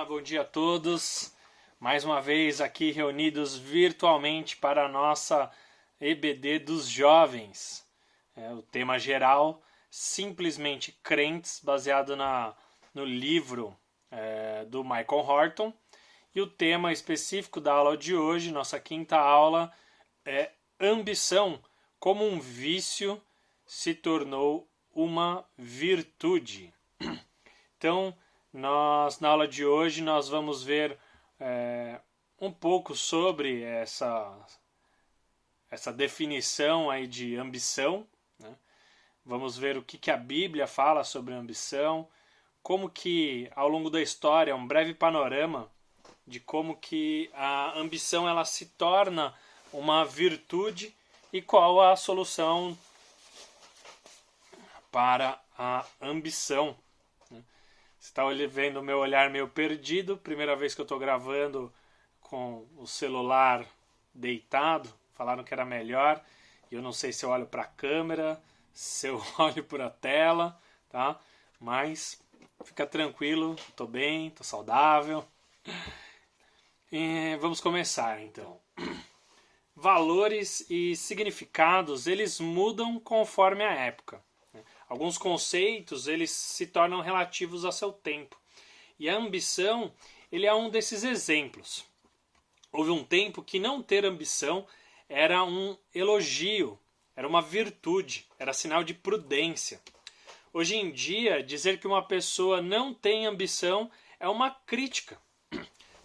Olá, bom dia a todos. Mais uma vez aqui reunidos virtualmente para a nossa EBD dos jovens. O tema geral, simplesmente crentes, baseado no livro do Michael Horton. E o tema específico da aula de hoje, nossa quinta aula, é ambição, como um vício se tornou uma virtude. Então, na aula de hoje, nós vamos ver um pouco sobre essa definição aí de ambição, né? Vamos ver o que a Bíblia fala sobre ambição, como que ao longo da história, um breve panorama de como que a ambição ela se torna uma virtude e qual a solução para a ambição. Você está vendo o meu olhar meio perdido, primeira vez que eu estou gravando com o celular deitado, falaram que era melhor, e eu não sei se eu olho para a câmera, se eu olho para a tela, tá? Mas fica tranquilo, estou bem, estou saudável. E vamos começar então. Valores e significados, eles mudam conforme a época. Alguns conceitos eles se tornam relativos a seu tempo. E a ambição ele é um desses exemplos. Houve um tempo que não ter ambição era um elogio, era uma virtude, era sinal de prudência. Hoje em dia, dizer que uma pessoa não tem ambição é uma crítica.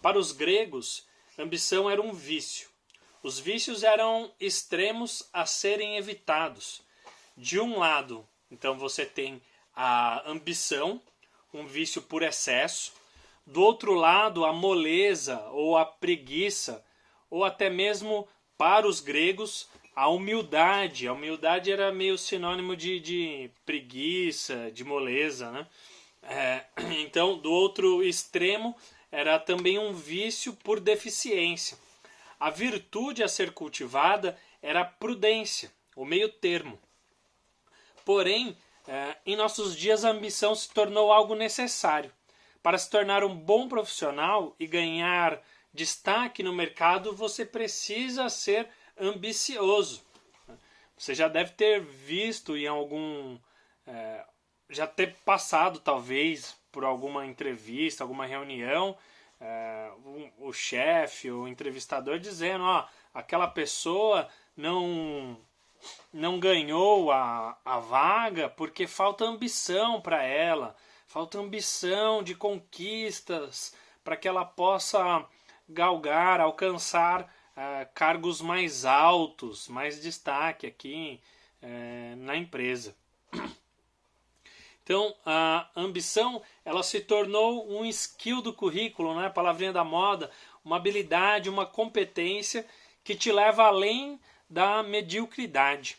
Para os gregos, ambição era um vício. Os vícios eram extremos a serem evitados. De um lado, então você tem a ambição, um vício por excesso. Do outro lado, a moleza ou a preguiça, ou até mesmo para os gregos, a humildade. A humildade era meio sinônimo de preguiça, de moleza, né? Então, do outro extremo, era também um vício por deficiência. A virtude a ser cultivada era a prudência, o meio termo. Porém, em nossos dias a ambição se tornou algo necessário. Para se tornar um bom profissional e ganhar destaque no mercado, você precisa ser ambicioso. Você já deve ter visto em já ter passado talvez por alguma entrevista, alguma reunião, o chefe, o entrevistador dizendo, aquela pessoa não ganhou a vaga porque falta ambição para ela, falta ambição de conquistas para que ela possa galgar, alcançar cargos mais altos, mais destaque aqui na empresa. Então, a ambição ela se tornou um skill do currículo, né? Palavrinha da moda, uma habilidade, uma competência que te leva além da mediocridade.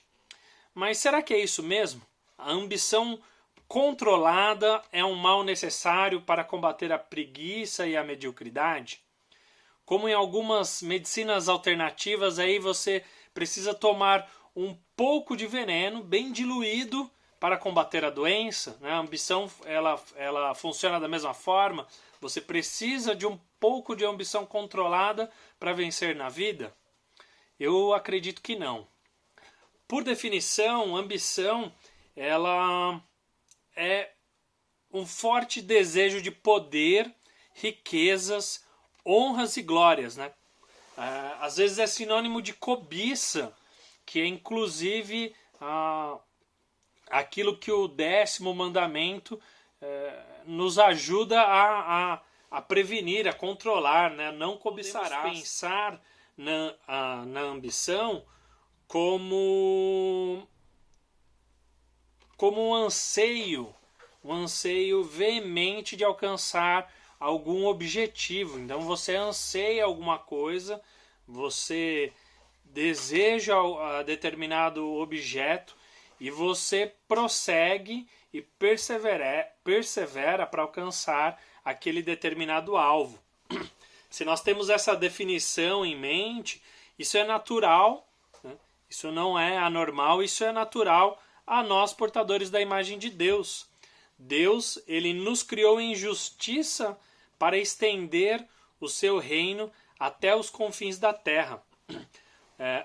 Mas será que é isso mesmo? A ambição controlada é um mal necessário para combater a preguiça e a mediocridade? Como em algumas medicinas alternativas, aí você precisa tomar um pouco de veneno, bem diluído, para combater a doença, né? A ambição ela funciona da mesma forma. Você precisa de um pouco de ambição controlada para vencer na vida? Eu acredito que não. Por definição, ambição ela é um forte desejo de poder, riquezas, honras e glórias, né? Às vezes é sinônimo de cobiça, que é inclusive aquilo que o 10º mandamento nos ajuda a prevenir, a controlar, né? Não cobiçarás. Podemos pensar na ambição como um anseio veemente de alcançar algum objetivo. Então você anseia alguma coisa, você deseja determinado objeto e você prossegue e persevera para alcançar aquele determinado alvo. Se nós temos essa definição em mente, isso é natural, né? Isso não é anormal, isso é natural a nós portadores da imagem de Deus. Deus, ele nos criou em justiça para estender o seu reino até os confins da terra.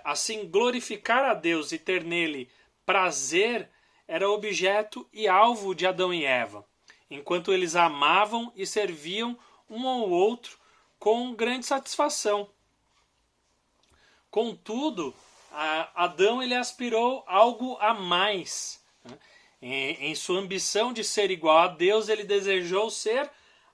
Assim, glorificar a Deus e ter nele prazer era objeto e alvo de Adão e Eva, enquanto eles amavam e serviam um ao outro com grande satisfação. Contudo, Adão ele aspirou algo a mais. Em sua ambição de ser igual a Deus, ele desejou ser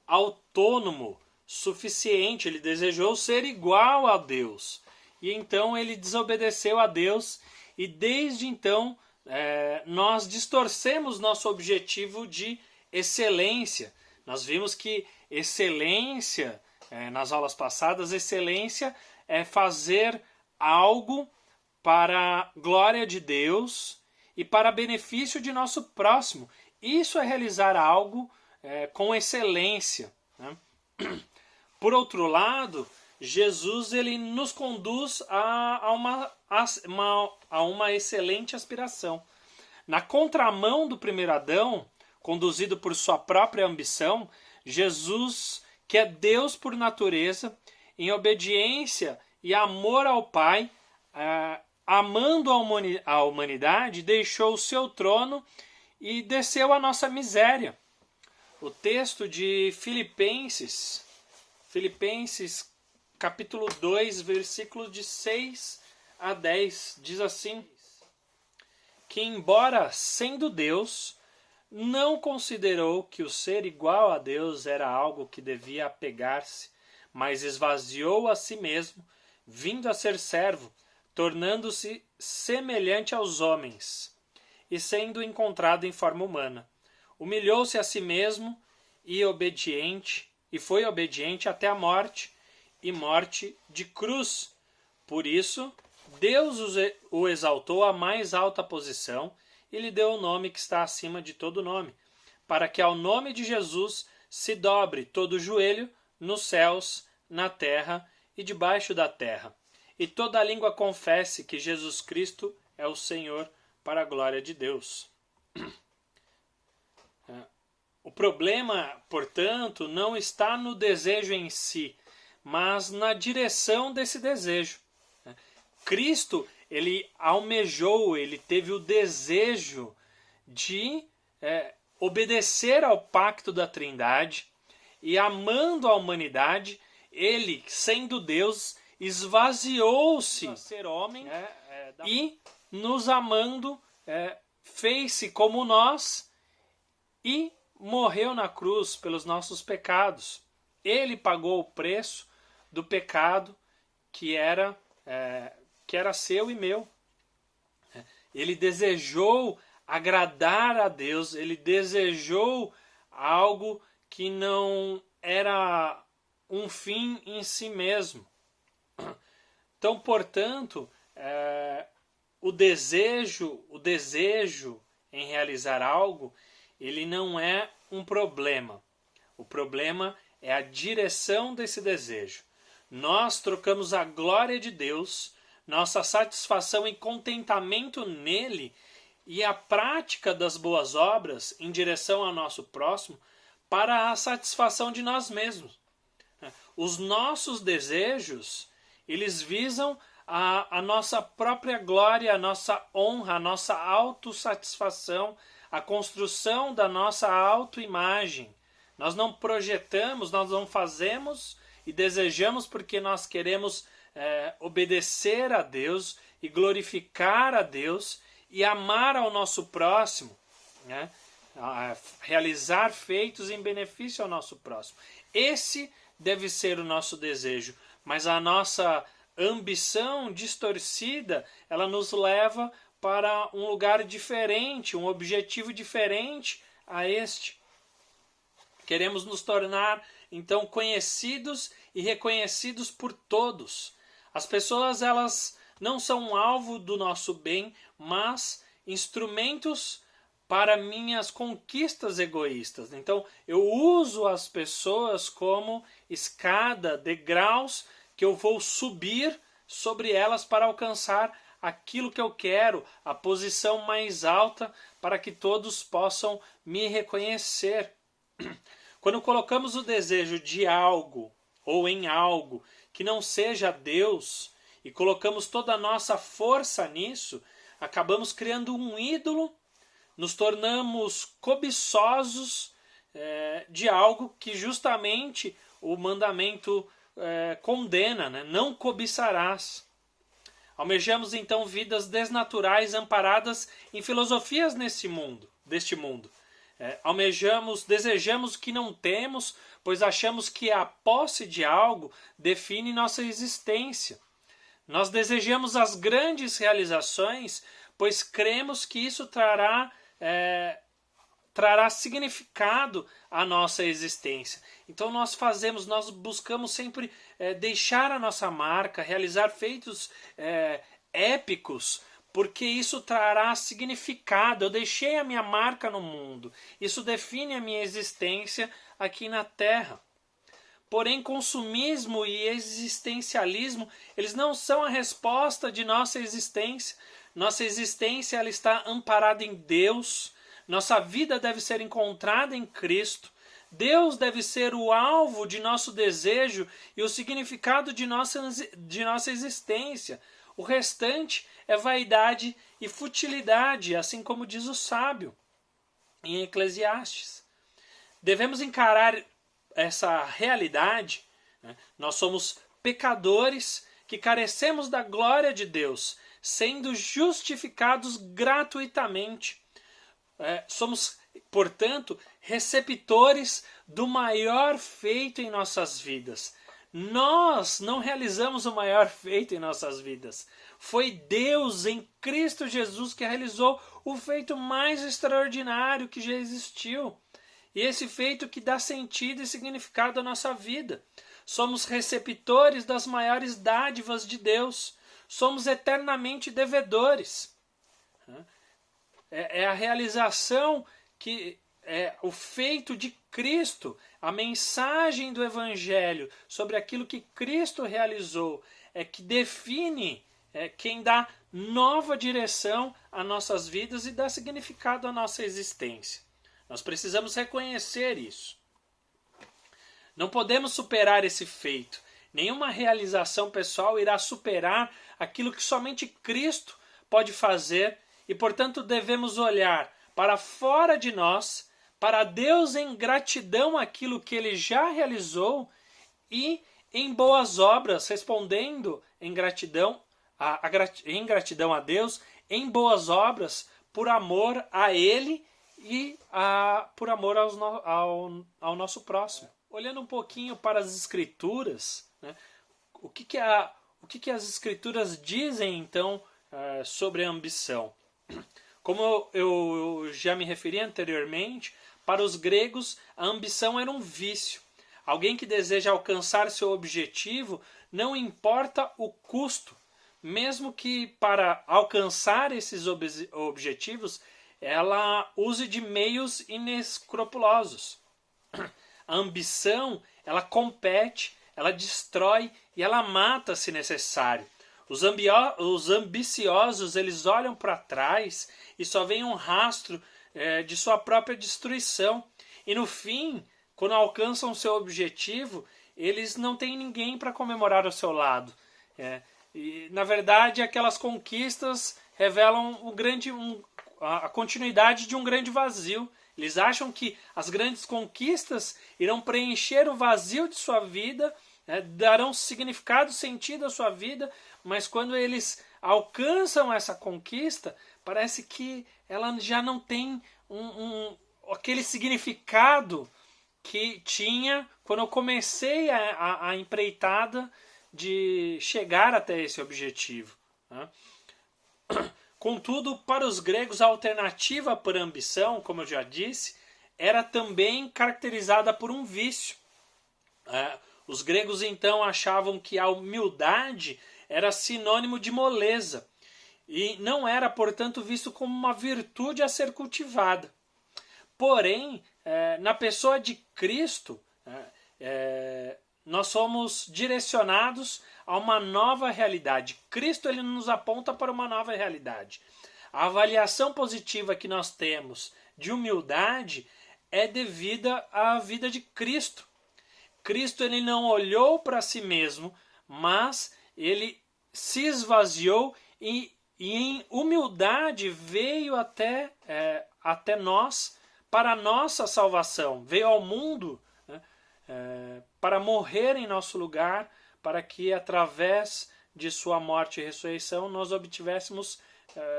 autônomo, suficiente, ele desejou ser igual a Deus. E então ele desobedeceu a Deus, e desde então nós distorcemos nosso objetivo de excelência. Nós vimos que excelência, nas aulas passadas, excelência é fazer algo para a glória de Deus e para benefício de nosso próximo. Isso é realizar algo com excelência, né? Por outro lado, Jesus ele nos conduz a uma excelente aspiração. Na contramão do primeiro Adão, conduzido por sua própria ambição, Jesus, que é Deus por natureza, em obediência e amor ao Pai, amando a humanidade, deixou o seu trono e desceu a nossa miséria. O texto de Filipenses capítulo 2, versículos de 6 a 10, diz assim: que embora sendo Deus, não considerou que o ser igual a Deus era algo que devia apegar-se, mas esvaziou a si mesmo, vindo a ser servo, tornando-se semelhante aos homens, e sendo encontrado em forma humana. Humilhou-se a si mesmo e foi obediente até a morte, e morte de cruz. Por isso, Deus o exaltou à mais alta posição e lhe deu o nome que está acima de todo nome, para que ao nome de Jesus se dobre todo o joelho nos céus, na terra e debaixo da terra, e toda a língua confesse que Jesus Cristo é o Senhor, para a glória de Deus. O problema, portanto, não está no desejo em si, mas na direção desse desejo. Cristo, ele almejou, ele teve o desejo de obedecer ao pacto da Trindade, e amando a humanidade, ele, sendo Deus, esvaziou-se a ser homem e, nos amando, fez-se como nós e morreu na cruz pelos nossos pecados. Ele pagou o preço do pecado que era seu e meu. Ele desejou agradar a Deus, ele desejou algo que não era um fim em si mesmo. Então, portanto, o desejo em realizar algo, ele não é um problema. O problema é a direção desse desejo. Nós trocamos a glória de Deus, nossa satisfação e contentamento nele e a prática das boas obras em direção ao nosso próximo para a satisfação de nós mesmos. Os nossos desejos, eles visam a nossa própria glória, a nossa honra, a nossa autossatisfação, a construção da nossa autoimagem. Nós não projetamos, nós não fazemos e desejamos porque nós queremos obedecer a Deus e glorificar a Deus e amar ao nosso próximo, né? Realizar feitos em benefício ao nosso próximo. Esse deve ser o nosso desejo, mas a nossa ambição distorcida, ela nos leva para um lugar diferente, um objetivo diferente a este. Queremos nos tornar, então, conhecidos e reconhecidos por todos. As pessoas, elas não são um alvo do nosso bem, mas instrumentos para minhas conquistas egoístas. Então, eu uso as pessoas como escada, degraus, que eu vou subir sobre elas para alcançar aquilo que eu quero, a posição mais alta, para que todos possam me reconhecer. Quando colocamos o desejo de algo ou em algo que não seja Deus e colocamos toda a nossa força nisso, acabamos criando um ídolo, nos tornamos cobiçosos de algo que justamente o mandamento condena, né? Não cobiçarás. Almejamos então vidas desnaturais amparadas em filosofias deste mundo. Desejamos o que não temos, pois achamos que a posse de algo define nossa existência. Nós desejamos as grandes realizações, pois cremos que isso trará significado à nossa existência. Então nós buscamos sempre deixar a nossa marca, realizar feitos épicos, porque isso trará significado. Eu deixei a minha marca no mundo. Isso define a minha existência aqui na Terra. Porém, consumismo e existencialismo, eles não são a resposta de nossa existência. Nossa existência ela está amparada em Deus. Nossa vida deve ser encontrada em Cristo. Deus deve ser o alvo de nosso desejo e o significado de nossa existência. O restante é vaidade e futilidade, assim como diz o sábio em Eclesiastes. Devemos encarar essa realidade, né? Nós somos pecadores que carecemos da glória de Deus, sendo justificados gratuitamente. Somos, portanto, receptores do maior feito em nossas vidas. Nós não realizamos o maior feito em nossas vidas. Foi Deus em Cristo Jesus que realizou o feito mais extraordinário que já existiu. E esse feito que dá sentido e significado à nossa vida. Somos receptores das maiores dádivas de Deus. Somos eternamente devedores. É a realização que é o feito de Cristo, a mensagem do Evangelho sobre aquilo que Cristo realizou, é que define quem dá nova direção às nossas vidas e dá significado à nossa existência. Nós precisamos reconhecer isso. Não podemos superar esse feito. Nenhuma realização pessoal irá superar aquilo que somente Cristo pode fazer e, portanto, devemos olhar para fora de nós, para Deus em gratidão àquilo que Ele já realizou e em boas obras, respondendo em gratidão a Deus, em boas obras, por amor a Ele e por amor ao nosso próximo. Olhando um pouquinho para as Escrituras, né, o que as Escrituras dizem então sobre a ambição? Como eu já me referi anteriormente, para os gregos a ambição era um vício. Alguém que deseja alcançar seu objetivo, não importa o custo, mesmo que para alcançar esses objetivos ela use de meios inescrupulosos. A ambição, ela compete, ela destrói e ela mata se necessário. Os ambiciosos, eles olham para trás e só veem um rastro de sua própria destruição. E no fim, quando alcançam seu objetivo, eles não têm ninguém para comemorar ao seu lado. E, na verdade, aquelas conquistas revelam a continuidade de um grande vazio. Eles acham que as grandes conquistas irão preencher o vazio de sua vida, darão significado, sentido à sua vida, mas quando eles alcançam essa conquista, parece que ela já não tem aquele significado que tinha quando eu comecei a empreitada de chegar até esse objetivo. Contudo, para os gregos, a alternativa para a ambição, como eu já disse, era também caracterizada por um vício. Os gregos, então, achavam que a humildade era sinônimo de moleza e não era, portanto, visto como uma virtude a ser cultivada. Porém, na pessoa de Cristo, nós somos direcionados a uma nova realidade. Cristo ele nos aponta para uma nova realidade. A avaliação positiva que nós temos de humildade é devida à vida de Cristo. Cristo ele não olhou para si mesmo, mas ele se esvaziou e em humildade veio até nós para a nossa salvação. Veio ao mundo, né, para morrer em nosso lugar, para que através de sua morte e ressurreição nós obtivéssemos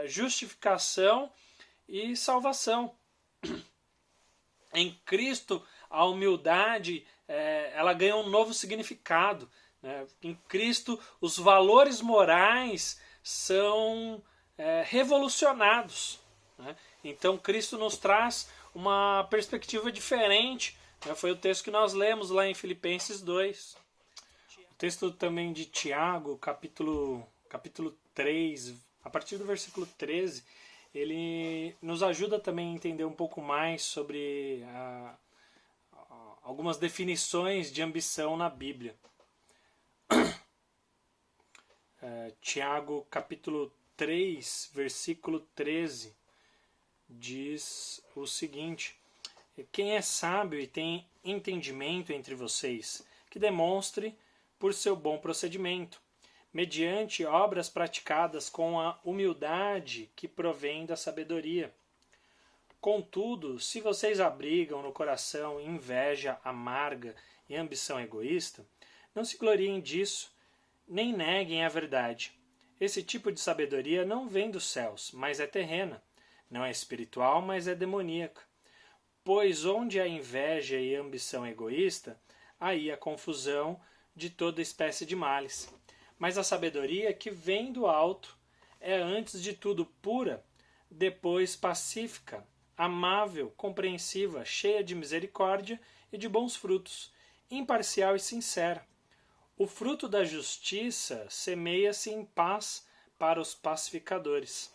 justificação e salvação. Em Cristo, a humildade ela ganha um novo significado. Né? Em Cristo, os valores morais são revolucionados. Né? Então, Cristo nos traz uma perspectiva diferente. Né? Foi o texto que nós lemos lá em Filipenses 2. O texto também de Tiago, capítulo 3, a partir do versículo 13, ele nos ajuda também a entender um pouco mais sobre algumas definições de ambição na Bíblia. Tiago, capítulo 3, versículo 13, diz o seguinte: quem é sábio e tem entendimento entre vocês, que demonstre por seu bom procedimento, mediante obras praticadas com a humildade que provém da sabedoria. Contudo, se vocês abrigam no coração inveja amarga e ambição egoísta, não se gloriem disso, nem neguem a verdade. Esse tipo de sabedoria não vem dos céus, mas é terrena. Não é espiritual, mas é demoníaca. Pois onde há inveja e ambição egoísta, aí há confusão de toda espécie de males. Mas a sabedoria que vem do alto é antes de tudo pura, depois pacífica, amável, compreensiva, cheia de misericórdia e de bons frutos, imparcial e sincera. O fruto da justiça semeia-se em paz para os pacificadores.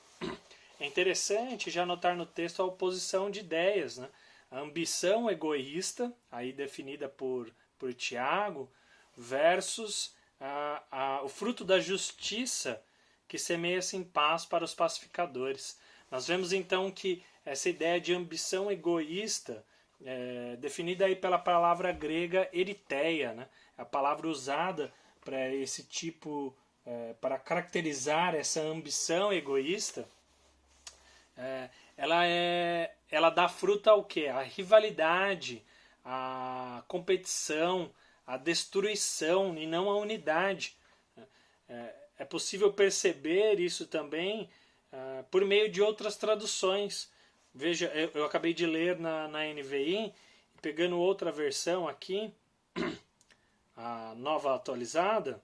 É interessante já notar no texto a oposição de ideias, né? A ambição egoísta, aí definida por Tiago, versus o fruto da justiça que semeia-se em paz para os pacificadores. Nós vemos então que essa ideia de ambição egoísta, definida aí pela palavra grega eritheia, né? A palavra usada para esse tipo, para caracterizar essa ambição egoísta, ela dá fruto ao quê? A rivalidade, a competição, a destruição e não a unidade. É possível perceber isso também por meio de outras traduções. Veja, eu acabei de ler na NVI, pegando outra versão aqui, a nova atualizada,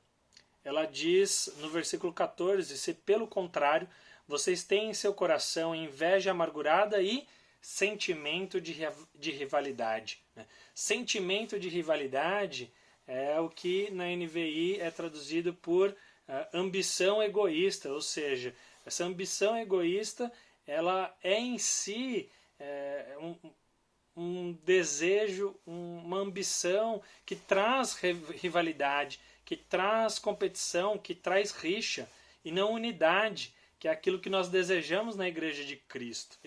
ela diz no versículo 14, se pelo contrário vocês têm em seu coração inveja amargurada e sentimento de rivalidade. Né? Sentimento de rivalidade é o que na NVI é traduzido por ambição egoísta, ou seja, essa ambição egoísta ela é em si um desejo, uma ambição que traz rivalidade, que traz competição, que traz rixa e não unidade, que é aquilo que nós desejamos na Igreja de Cristo.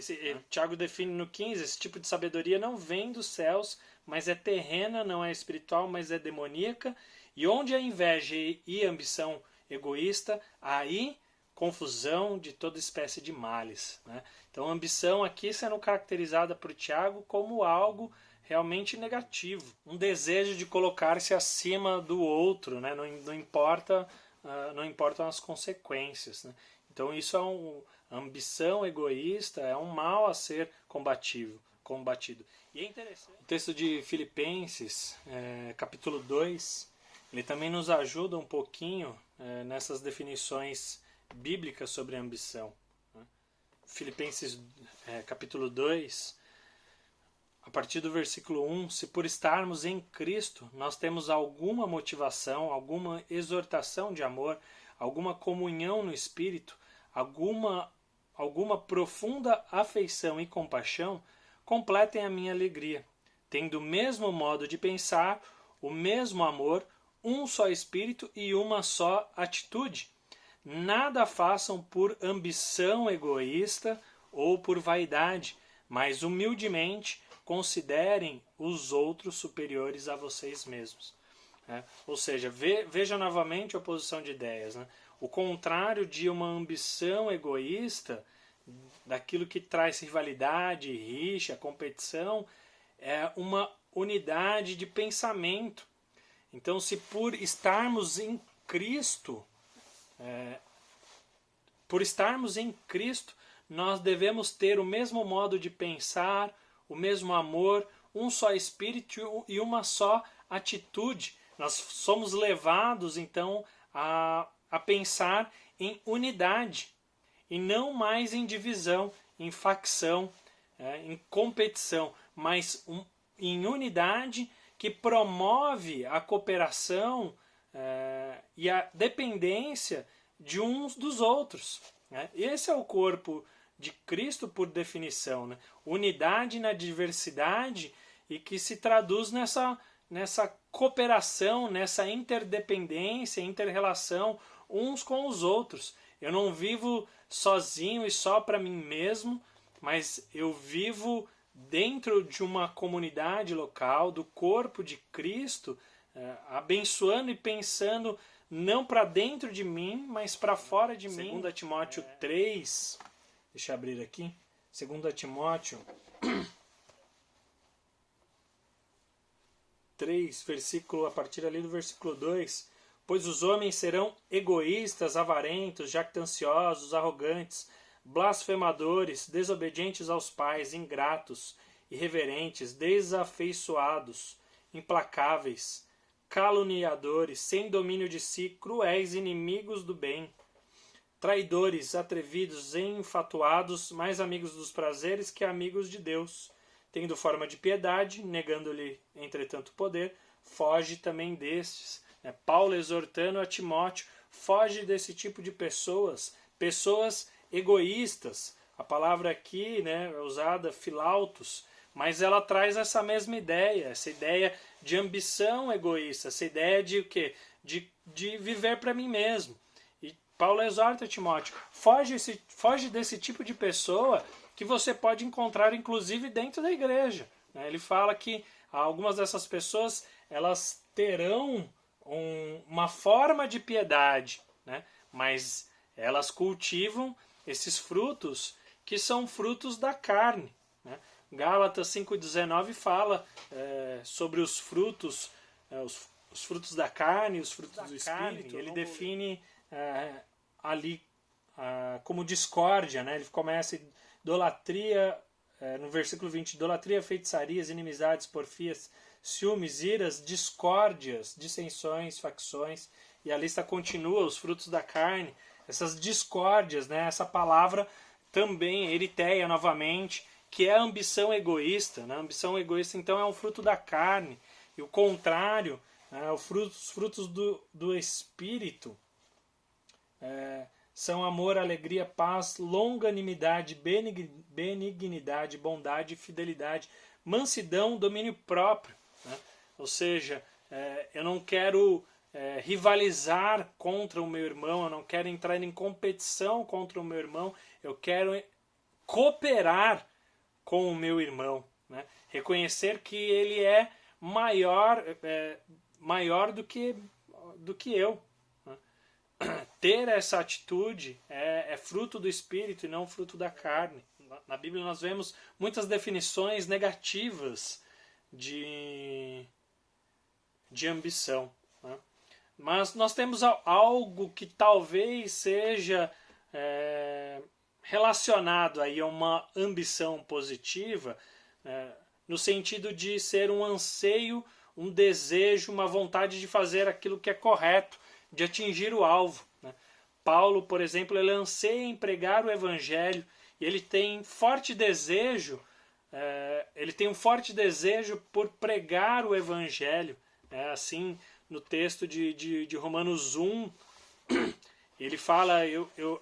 Tiago define no 15, esse tipo de sabedoria não vem dos céus, mas é terrena, não é espiritual, mas é demoníaca, e onde há inveja e ambição egoísta, aí confusão de toda espécie de males. Né? Então a ambição aqui sendo caracterizada por Tiago como algo realmente negativo, um desejo de colocar-se acima do outro, né? Não importam as consequências. Né? Então isso é ambição egoísta, é um mal a ser combatido. E é interessante. O texto de Filipenses, capítulo 2, ele também nos ajuda um pouquinho nessas definições bíblicas sobre a ambição. Né? Filipenses capítulo 2, a partir do versículo 1, se por estarmos em Cristo nós temos alguma motivação, alguma exortação de amor, alguma comunhão no Espírito, alguma profunda afeição e compaixão, completem a minha alegria, tendo o mesmo modo de pensar, o mesmo amor, um só Espírito e uma só atitude. Nada façam por ambição egoísta ou por vaidade, mas humildemente, considerem os outros superiores a vocês mesmos. Ou seja, veja novamente a oposição de ideias. Né? O contrário de uma ambição egoísta, daquilo que traz rivalidade, rixa, competição, é uma unidade de pensamento. Então, se por estarmos em Cristo, nós devemos ter o mesmo modo de pensar, o mesmo amor, um só espírito e uma só atitude. Nós somos levados, então, a pensar em unidade e não mais em divisão, em facção, em competição, mas em unidade que promove a cooperação e a dependência de uns dos outros. Esse é o corpo de Cristo por definição. Né? Unidade na diversidade e que se traduz nessa cooperação, nessa interdependência, interrelação uns com os outros. Eu não vivo sozinho e só para mim mesmo, mas eu vivo dentro de uma comunidade local, do corpo de Cristo, abençoando e pensando não para dentro de mim, mas para fora de mim. 2 Timóteo 3, deixa eu abrir aqui, 2 Timóteo 3, versículo, a partir ali do versículo 2, pois os homens serão egoístas, avarentos, jactanciosos, arrogantes, blasfemadores, desobedientes aos pais, ingratos, irreverentes, desafeiçoados, implacáveis, caluniadores, sem domínio de si, cruéis, inimigos do bem, traidores, atrevidos, enfatuados, mais amigos dos prazeres que amigos de Deus, tendo forma de piedade, negando-lhe, entretanto, poder, foge também destes. Paulo exortando a Timóteo, foge desse tipo de pessoas egoístas. A palavra aqui, né, é usada, filautos, mas ela traz essa mesma ideia, essa ideia de ambição egoísta, essa ideia de o quê? De viver para mim mesmo. E Paulo exorta Timóteo, foge desse tipo de pessoa que você pode encontrar inclusive dentro da igreja. Ele fala que algumas dessas pessoas elas terão uma forma de piedade, né? Mas elas cultivam esses frutos que são frutos da carne. Né? Gálatas 5,19 fala sobre os frutos, os frutos da carne, os frutos do Espírito. Ele define ali como discórdia. Né? Ele começa idolatria, no versículo 20, idolatria, feitiçarias, inimizades, porfias, ciúmes, iras, discórdias, dissensões, facções, e a lista continua, os frutos da carne, essas discórdias, né? Essa palavra também, eritéia novamente, que é a ambição egoísta. Né? A ambição egoísta, então, é um fruto da carne, e o contrário, os frutos do Espírito, são amor, alegria, paz, longanimidade, benignidade, bondade, fidelidade, mansidão, domínio próprio. Né? Ou seja, eu não quero rivalizar contra o meu irmão, eu não quero entrar em competição contra o meu irmão, eu quero cooperar com o meu irmão. Né? Reconhecer que ele é maior do que eu. Ter essa atitude é fruto do Espírito e não fruto da carne. Na Bíblia nós vemos muitas definições negativas de ambição. Né? Mas nós temos algo que talvez seja relacionado aí a uma ambição positiva, no sentido de ser um anseio, um desejo, uma vontade de fazer aquilo que é correto, de atingir o alvo. Né? Paulo, por exemplo, ele anseia em pregar o Evangelho e ele tem um forte desejo por pregar o Evangelho. Assim, no texto de Romanos 1, ele fala,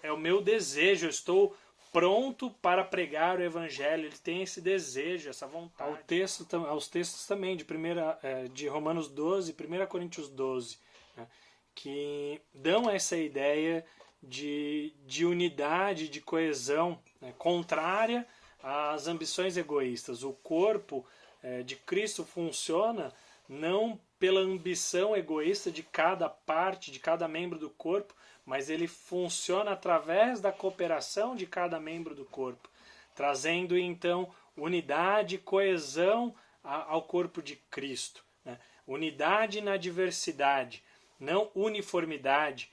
é o meu desejo, eu estou pronto para pregar o Evangelho. Ele tem esse desejo, essa vontade. Aos textos também de Romanos 12, 1 Coríntios 12, né? Que dão essa ideia de unidade, de coesão, né? Contrária as ambições egoístas. O corpo de Cristo funciona não pela ambição egoísta de cada parte, de cada membro do corpo, mas ele funciona através da cooperação de cada membro do corpo, trazendo então unidade e coesão ao corpo de Cristo, né? Unidade na diversidade, não uniformidade.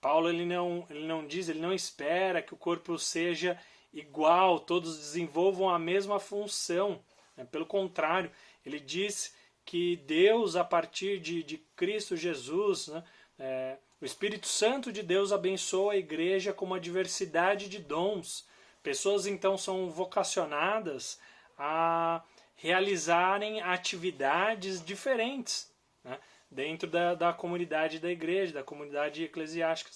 Paulo ele não diz, ele não espera que o corpo seja igual, todos desenvolvam a mesma função, né? Pelo contrário, ele diz que Deus, a partir de Cristo Jesus, né, o Espírito Santo de Deus abençoa a igreja com uma diversidade de dons. Pessoas então são vocacionadas a realizarem atividades diferentes, né, dentro da comunidade da igreja, da comunidade eclesiástica.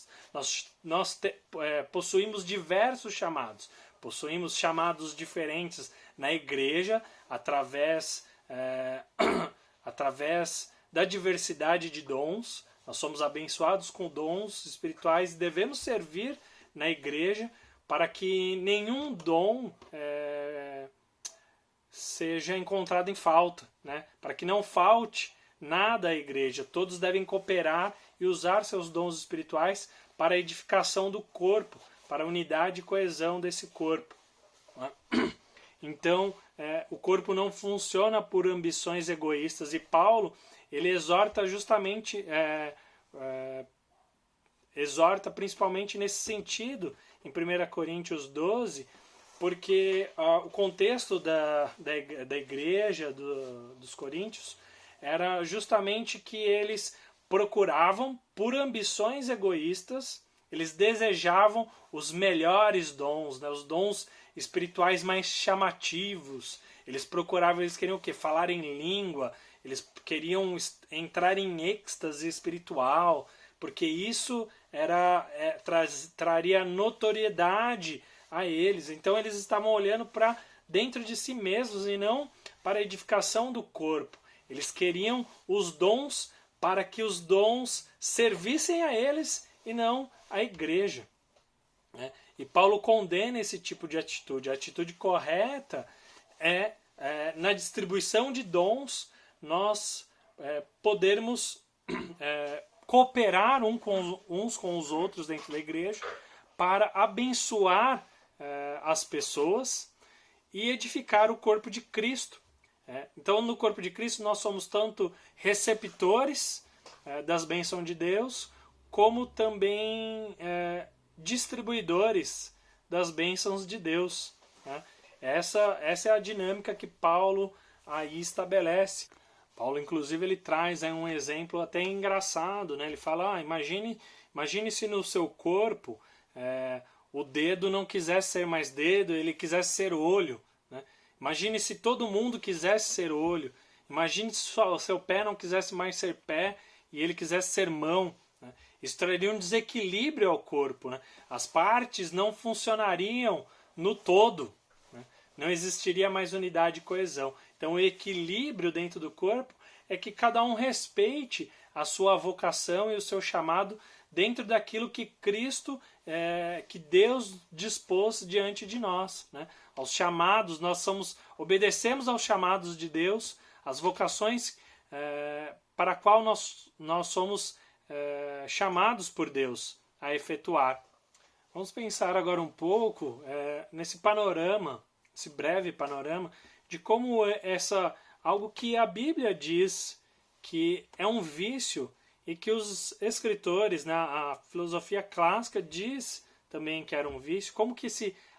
Nós possuímos diversos chamados. Possuímos chamados diferentes na igreja através da diversidade de dons. Nós somos abençoados com dons espirituais e devemos servir na igreja para que nenhum dom seja encontrado em falta, né? Para que não falte nada à igreja. Todos devem cooperar e usar seus dons espirituais para a edificação do corpo, para a unidade e coesão desse corpo. Então, o corpo não funciona por ambições egoístas, e Paulo ele exorta justamente, exorta principalmente nesse sentido, em 1 Coríntios 12, porque o contexto da igreja dos coríntios era justamente que eles procuravam, por ambições egoístas, eles desejavam os melhores dons, né, os dons espirituais mais chamativos. Eles procuravam, eles queriam o quê? Falar em língua, eles queriam entrar em êxtase espiritual, porque isso traria notoriedade a eles. Então eles estavam olhando para dentro de si mesmos e não para a edificação do corpo. Eles queriam os dons para que os dons servissem a eles e não à igreja, né? E Paulo condena esse tipo de atitude. A atitude correta na distribuição de dons, nós podermos cooperar uns com os outros dentro da igreja para abençoar as pessoas e edificar o corpo de Cristo. Então, no corpo de Cristo, nós somos tanto receptores das bênçãos de Deus, como também distribuidores das bênçãos de Deus, né? Essa é a dinâmica que Paulo aí estabelece. Paulo, inclusive, ele traz um exemplo até engraçado, né? Ele fala, imagine se no seu corpo o dedo não quisesse ser mais dedo, ele quisesse ser olho, né? Imagine se todo mundo quisesse ser olho. Imagine se o seu pé não quisesse mais ser pé e ele quisesse ser mão, né? Isso traria um desequilíbrio ao corpo, né? As partes não funcionariam no todo, né? Não existiria mais unidade e coesão. Então, o equilíbrio dentro do corpo é que cada um respeite a sua vocação e o seu chamado dentro daquilo que Cristo, que Deus dispôs diante de nós, né? Aos chamados, obedecemos aos chamados de Deus, às vocações para a qual nós somos chamados por Deus a efetuar. Vamos pensar agora um pouco nesse panorama, esse breve panorama, de como algo que a Bíblia diz que é um vício e que os escritores, né, a filosofia clássica diz também que era um vício, como que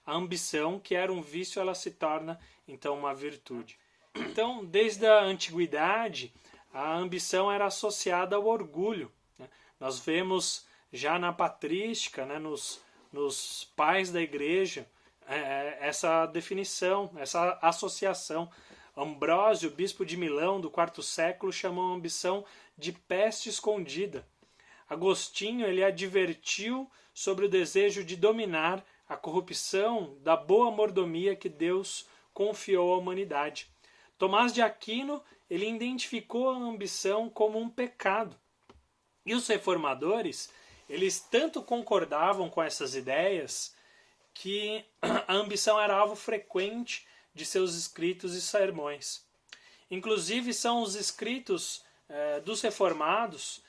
a ambição, que era um vício, ela se torna então uma virtude. Então, desde a antiguidade, a ambição era associada ao orgulho, né? Nós vemos já na patrística, né, nos pais da igreja, essa definição, essa associação. Ambrósio, bispo de Milão do IV século, chamou a ambição de peste escondida. Agostinho ele advertiu sobre o desejo de dominar a corrupção da boa mordomia que Deus confiou à humanidade. Tomás de Aquino ele identificou a ambição como um pecado. E os reformadores, eles tanto concordavam com essas ideias que a ambição era alvo frequente de seus escritos e sermões. Inclusive são os escritos dos reformados,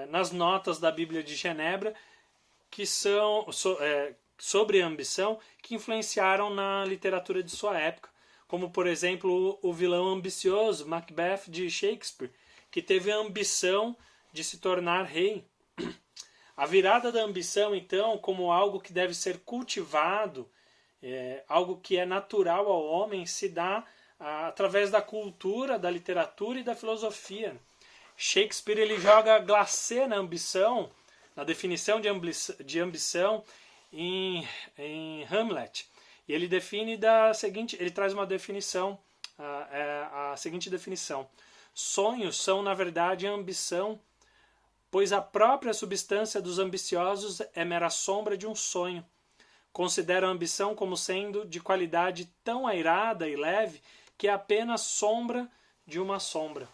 nas notas da Bíblia de Genebra, que são sobre a ambição, que influenciaram na literatura de sua época, como por exemplo o vilão ambicioso Macbeth de Shakespeare, que teve a ambição de se tornar rei. A virada da ambição, então, como algo que deve ser cultivado, algo que é natural ao homem, se dá através da cultura, da literatura e da filosofia. Shakespeare ele joga glacê na ambição, na definição de ambição em Hamlet. E ele define ele traz uma definição, a seguinte definição: sonhos são, na verdade, a ambição, pois a própria substância dos ambiciosos é mera sombra de um sonho. Considero a ambição como sendo de qualidade tão airada e leve que é apenas sombra de uma sombra.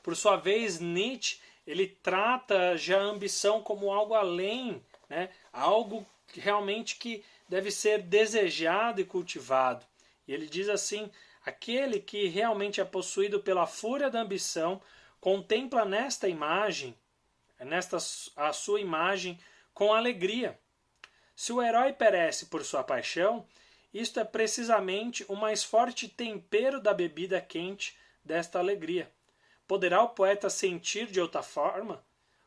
Por sua vez, Nietzsche ele trata já a ambição como algo além, né? Algo realmente que deve ser desejado e cultivado. E ele diz assim: aquele que realmente é possuído pela fúria da ambição contempla nesta imagem, a sua imagem, com alegria. Se o herói perece por sua paixão, isto é precisamente o mais forte tempero da bebida quente desta alegria. Poderá o poeta sentir de outra forma?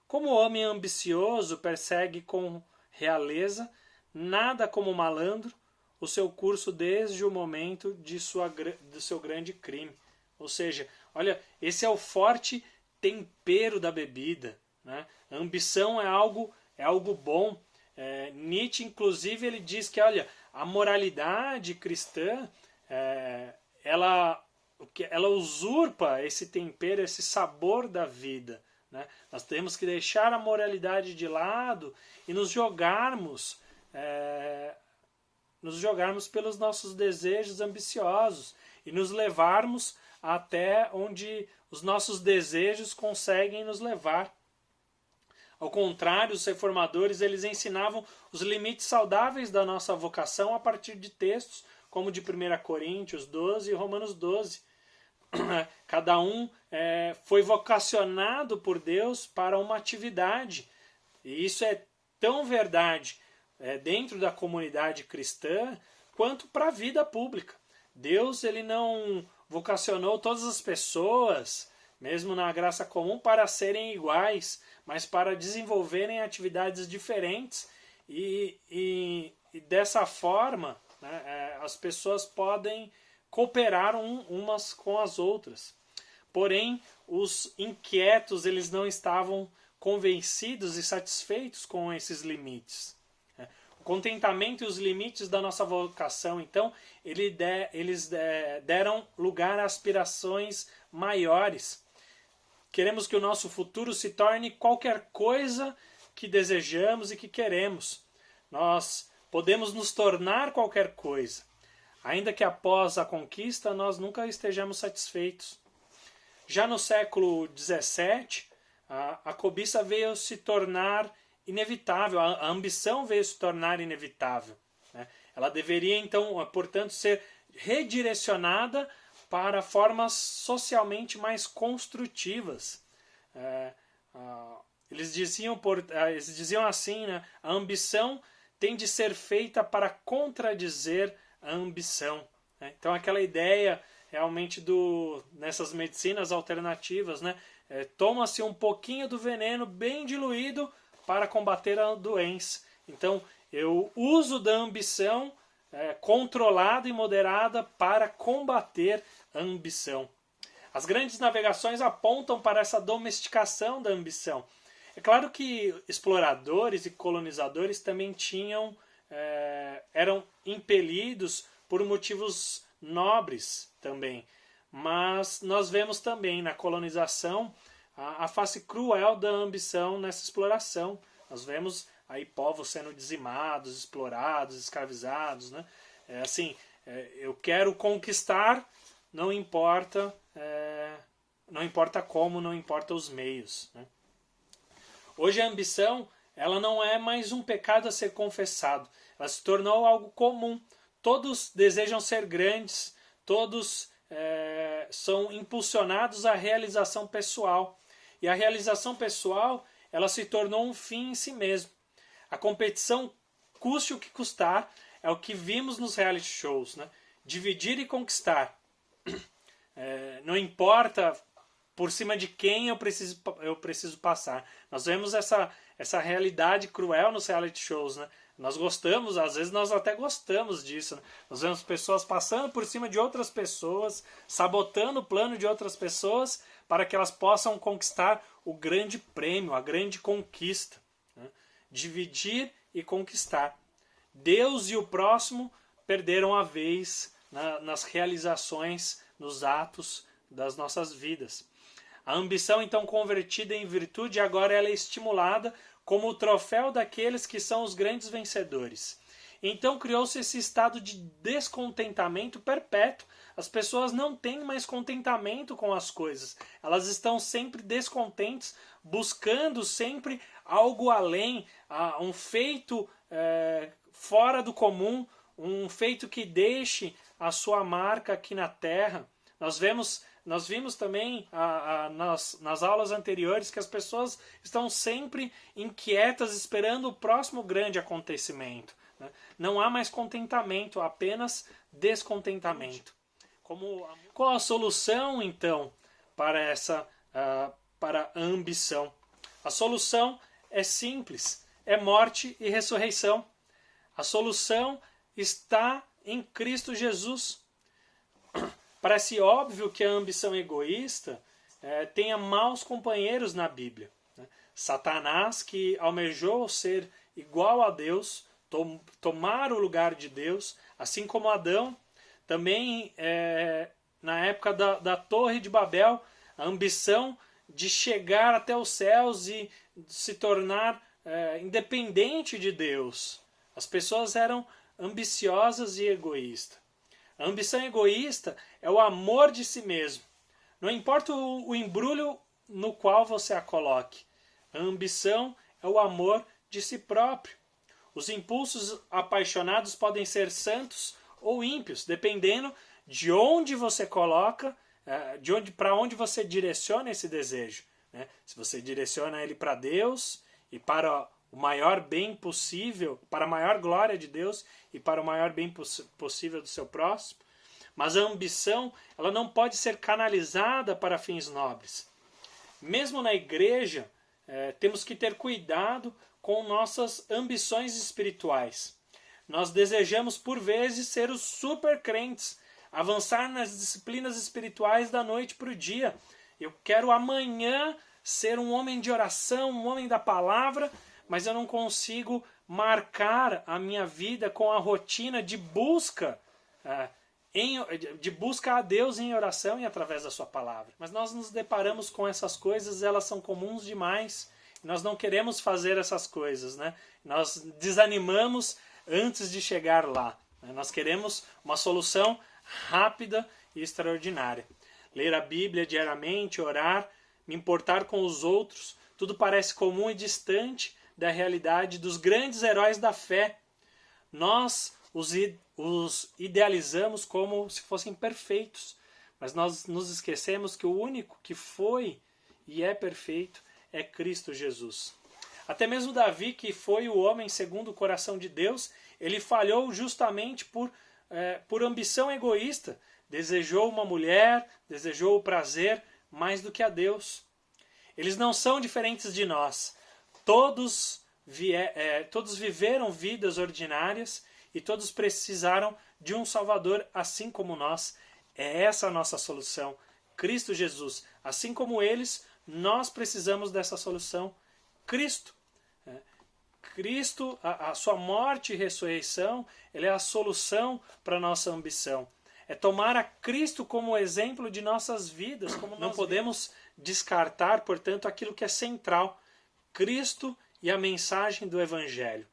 Como o homem ambicioso persegue com realeza, nada como malandro, o seu curso desde o momento do seu grande crime. Ou seja, olha, esse é o forte tempero da bebida, né? A ambição é algo bom. Nietzsche, inclusive, ele diz que, olha, a moralidade cristã, ela usurpa esse tempero, esse sabor da vida, né? Nós temos que deixar a moralidade de lado e nos jogarmos pelos nossos desejos ambiciosos e nos levarmos até onde os nossos desejos conseguem nos levar. Ao contrário, os reformadores eles ensinavam os limites saudáveis da nossa vocação a partir de textos como de 1 Coríntios 12 e Romanos 12. Cada um foi vocacionado por Deus para uma atividade. E isso é tão verdade dentro da comunidade cristã quanto para a vida pública. Deus ele não vocacionou todas as pessoas, mesmo na graça comum, para serem iguais, mas para desenvolverem atividades diferentes e dessa forma, né, as pessoas podem cooperar umas com as outras. Porém, os inquietos eles não estavam convencidos e satisfeitos com esses limites. O contentamento e os limites da nossa vocação, então, eles deram lugar a aspirações maiores. Queremos que o nosso futuro se torne qualquer coisa que desejamos e que queremos. Nós podemos nos tornar qualquer coisa, ainda que após a conquista nós nunca estejamos satisfeitos. Já no século XVII, a cobiça veio se tornar inevitável, a ambição veio se tornar inevitável, né? Ela deveria, então, portanto, ser redirecionada para formas socialmente mais construtivas. Eles diziam assim, né? A ambição tem de ser feita para contradizer a ambição, né? Então aquela ideia realmente nessas medicinas alternativas, né? Toma-se um pouquinho do veneno bem diluído para combater a doença. Então eu uso da ambição controlada e moderada para combater a ambição. As grandes navegações apontam para essa domesticação da ambição. É claro que exploradores e colonizadores também eram impelidos por motivos nobres também. Mas nós vemos também na colonização a face cruel da ambição nessa exploração. Nós vemos aí povos sendo dizimados, explorados, escravizados, né? Eu quero conquistar, não importa como, não importa os meios, né? Hoje a ambição ela não é mais um pecado a ser confessado. Ela se tornou algo comum. Todos desejam ser grandes, todos são impulsionados à realização pessoal. E a realização pessoal, ela se tornou um fim em si mesmo. A competição, custe o que custar, é o que vimos nos reality shows, né? Dividir e conquistar. Não importa por cima de quem eu preciso passar. Nós vemos essa realidade cruel nos reality shows, né? Nós gostamos, às vezes nós até gostamos disso, né? Nós vemos pessoas passando por cima de outras pessoas, sabotando o plano de outras pessoas para que elas possam conquistar o grande prêmio, a grande conquista, né? Dividir e conquistar. Deus e o próximo perderam a vez nas realizações, nos atos das nossas vidas. A ambição, então, convertida em virtude, agora ela é estimulada como o troféu daqueles que são os grandes vencedores. Então criou-se esse estado de descontentamento perpétuo. As pessoas não têm mais contentamento com as coisas. Elas estão sempre descontentes, buscando sempre algo além, um feito fora do comum, um feito que deixe a sua marca aqui na Terra. Nós vimos também nas aulas anteriores que as pessoas estão sempre inquietas esperando o próximo grande acontecimento, né? Não há mais contentamento, apenas descontentamento. Qual a solução, então, para a ambição? A solução é simples, é morte e ressurreição. A solução está em Cristo Jesus. Parece óbvio que a ambição egoísta tenha maus companheiros na Bíblia, né? Satanás, que almejou ser igual a Deus, tomar o lugar de Deus, assim como Adão, também na época da Torre de Babel, a ambição de chegar até os céus e se tornar independente de Deus. As pessoas eram ambiciosas e egoístas. A ambição egoísta é o amor de si mesmo. Não importa o embrulho no qual você a coloque. A ambição é o amor de si próprio. Os impulsos apaixonados podem ser santos ou ímpios, dependendo de onde você coloca, para onde você direciona esse desejo, né? Se você direciona ele para Deus e para o maior bem possível, para a maior glória de Deus e para o maior bem possível do seu próximo. Mas a ambição, ela não pode ser canalizada para fins nobres. Mesmo na igreja, temos que ter cuidado com nossas ambições espirituais. Nós desejamos, por vezes, ser os super crentes, avançar nas disciplinas espirituais da noite para o dia. Eu quero amanhã ser um homem de oração, um homem da palavra, mas eu não consigo marcar a minha vida com a rotina de busca a Deus em oração e através da sua palavra. Mas nós nos deparamos com essas coisas, elas são comuns demais. Nós não queremos fazer essas coisas, né? Nós desanimamos antes de chegar lá. Nós queremos uma solução rápida e extraordinária. Ler a Bíblia diariamente, orar, me importar com os outros, tudo parece comum e distante da realidade dos grandes heróis da fé. Nós os idealizamos como se fossem perfeitos, mas nós nos esquecemos que o único que foi e é perfeito é Cristo Jesus. Até mesmo Davi, que foi o homem segundo o coração de Deus, ele falhou justamente por ambição egoísta. Desejou uma mulher, desejou o prazer mais do que a Deus. Eles não são diferentes de nós. Todos viveram vidas ordinárias e todos precisaram de um Salvador, assim como nós. É essa a nossa solução, Cristo Jesus. Assim como eles, nós precisamos dessa solução, Cristo. Cristo, a sua morte e ressurreição, ele é a solução para a nossa ambição. É tomar a Cristo como exemplo de nossas vidas. Não podemos descartar, portanto, aquilo que é central, Cristo e a mensagem do Evangelho.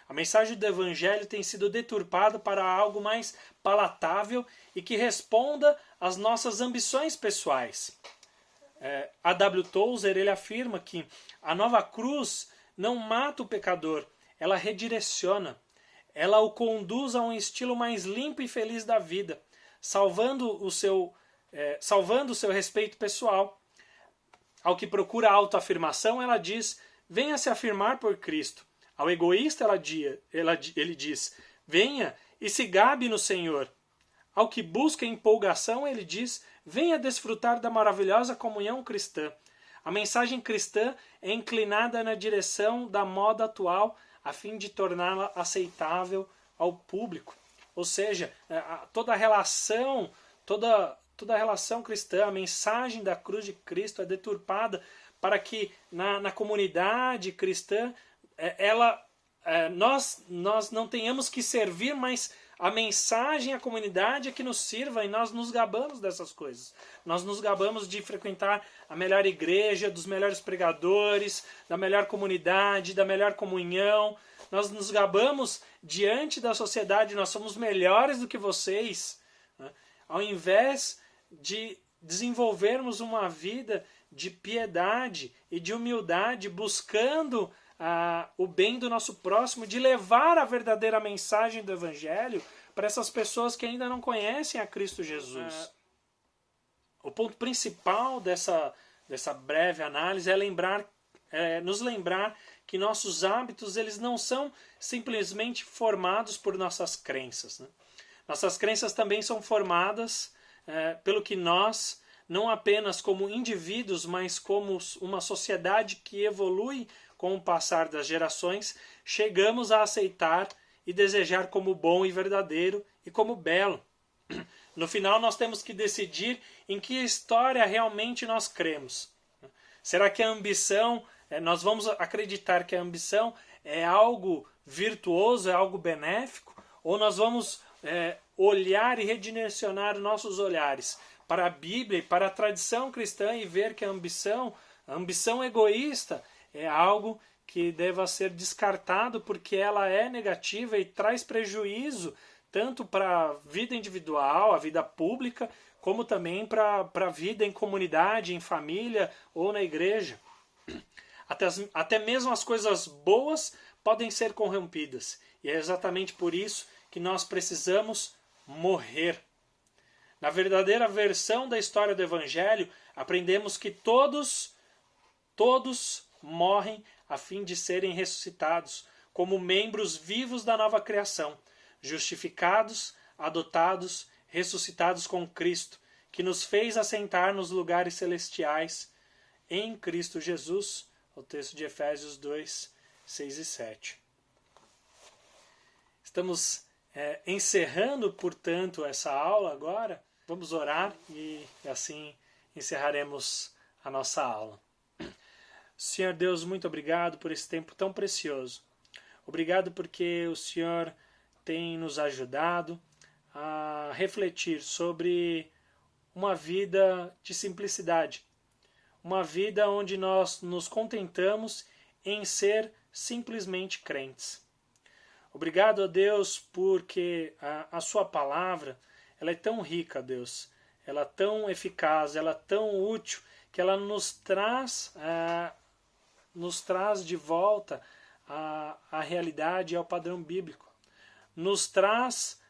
A mensagem do Evangelho tem sido deturpada para algo mais palatável e que responda às nossas ambições pessoais. A.W. Tozer, ele afirma que a nova cruz não mata o pecador, ela redireciona. Ela o conduz a um estilo mais limpo e feliz da vida, salvando o seu respeito pessoal. Ao que procura autoafirmação, ela diz: venha se afirmar por Cristo. Ao egoísta, ele diz: venha e se gabe no Senhor. Ao que busca empolgação, ele diz: venha desfrutar da maravilhosa comunhão cristã. A mensagem cristã é inclinada na direção da moda atual, a fim de torná-la aceitável ao público. Ou seja, toda a relação cristã, a mensagem da cruz de Cristo é deturpada para que na comunidade cristã nós não tenhamos que servir, mas a mensagem, a comunidade é que nos sirva, e nós nos gabamos dessas coisas. Nós nos gabamos de frequentar a melhor igreja, dos melhores pregadores, da melhor comunidade, da melhor comunhão. Nós nos gabamos diante da sociedade, nós somos melhores do que vocês, né? Ao invés de desenvolvermos uma vida de piedade e de humildade, buscando o bem do nosso próximo, de levar a verdadeira mensagem do Evangelho para essas pessoas que ainda não conhecem a Cristo Jesus. O ponto principal dessa breve análise é nos lembrar que nossos hábitos eles não são simplesmente formados por nossas crenças, né? Nossas crenças também são formadas pelo que nós, não apenas como indivíduos, mas como uma sociedade que evolui com o passar das gerações, chegamos a aceitar e desejar como bom e verdadeiro e como belo. No final, nós temos que decidir em que história realmente nós cremos. Será que a ambição, nós vamos acreditar que a ambição é algo virtuoso, é algo benéfico? Ou nós vamos olhar e redirecionar nossos olhares para a Bíblia e para a tradição cristã e ver que a ambição egoísta é algo que deva ser descartado porque ela é negativa e traz prejuízo tanto para a vida individual, a vida pública, como também para a vida em comunidade, em família ou na igreja. Até mesmo as coisas boas podem ser corrompidas. E é exatamente por isso que nós precisamos morrer. Na verdadeira versão da história do Evangelho, aprendemos que todos morrem a fim de serem ressuscitados como membros vivos da nova criação, justificados, adotados, ressuscitados com Cristo, que nos fez assentar nos lugares celestiais em Cristo Jesus. O texto de Efésios 2, 6 e 7. Estamos encerrando, portanto, essa aula agora. Vamos orar e assim encerraremos a nossa aula. Senhor Deus, muito obrigado por esse tempo tão precioso. Obrigado porque o Senhor tem nos ajudado a refletir sobre uma vida de simplicidade. Uma vida onde nós nos contentamos em ser simplesmente crentes. Obrigado a Deus porque a sua palavra ela é tão rica, Deus. Ela é tão eficaz, ela é tão útil que ela nos traz de volta à realidade e ao padrão bíblico. Nos traz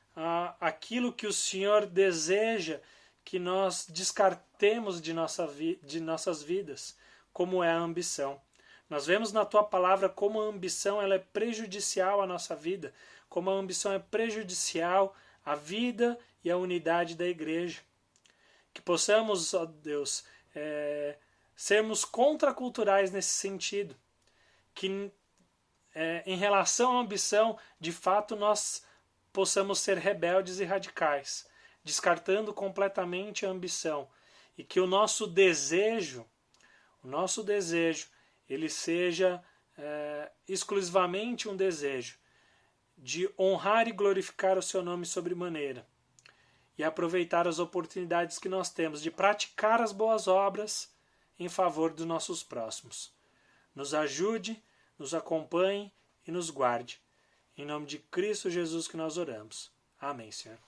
aquilo que o Senhor deseja que nós descartemos de nossas vidas, como é a ambição. Nós vemos na Tua palavra como a ambição ela é prejudicial à nossa vida, como a ambição é prejudicial à vida e à unidade da igreja. Que possamos, ó Deus, sermos contraculturais nesse sentido. Que em relação à ambição, de fato, nós possamos ser rebeldes e radicais, descartando completamente a ambição. E que o nosso desejo, ele seja exclusivamente um desejo de honrar e glorificar o Seu nome sobremaneira e aproveitar as oportunidades que nós temos de praticar as boas obras em favor dos nossos próximos. Nos ajude, nos acompanhe e nos guarde. Em nome de Cristo Jesus que nós oramos. Amém, Senhor.